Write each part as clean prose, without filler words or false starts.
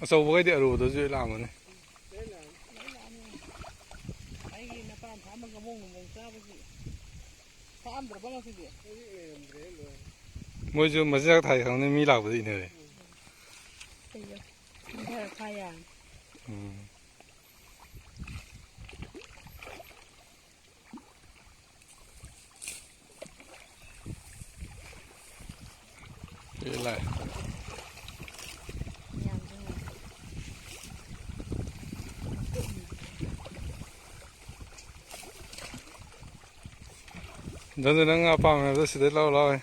ꯑꯆꯧꯕꯈꯩꯗꯤ ꯑꯔꯨꯕꯗꯁꯨ ꯂꯥꯛꯑꯝꯒꯅꯤ ꯑꯩꯒꯤ ꯅꯄꯥꯟ ꯊꯥꯝꯃꯒ ꯃꯑꯣꯡ ꯆꯥꯕꯒꯤ ꯊꯥꯝꯗ꯭ꯔꯕ ꯉꯁꯤꯗꯤ ꯃꯣꯏꯁꯨ ꯃꯆꯤꯟꯖꯥꯛ ꯊꯥꯏ ꯈꯪꯅꯤ ꯃꯤ ꯂꯥꯛꯄꯗ ꯏꯟꯅꯔꯦ ꯈꯔ ꯌꯥꯝ ꯂꯥꯛꯑꯦ ꯗꯟꯗ ꯅꯪ ꯉꯥ ꯄꯥꯝꯃꯦ ꯍꯥꯏꯕꯗꯣ ꯁꯤꯗꯩ ꯂꯥꯛꯑꯣ ꯂꯥꯛꯑꯣ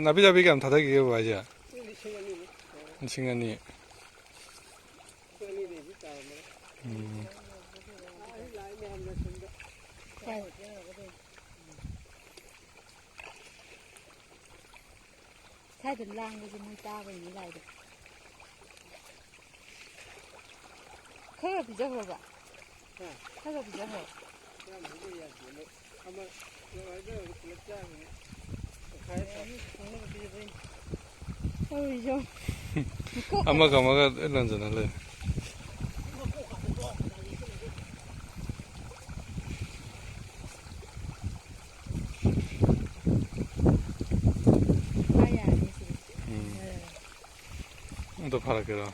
나비 잡이게 다다기게 뭐지? 2,000원. 사이드 랑거지 물 따고 있는 라이드. 커가 비자거봐. 커가 비자거. 아마가 일란잖아. 또 팔아게라.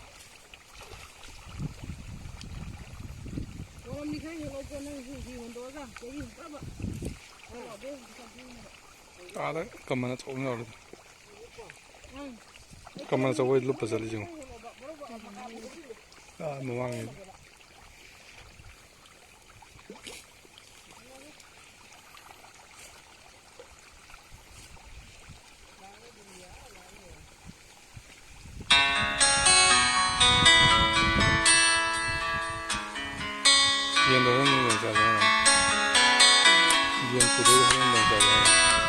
아, 잠깐만 조금 나오래. 잠깐만 저거 루프 살리지 뭐. 아, 뭐망이. Bien, no es un mensaje. Bien, pude dejar un mensaje.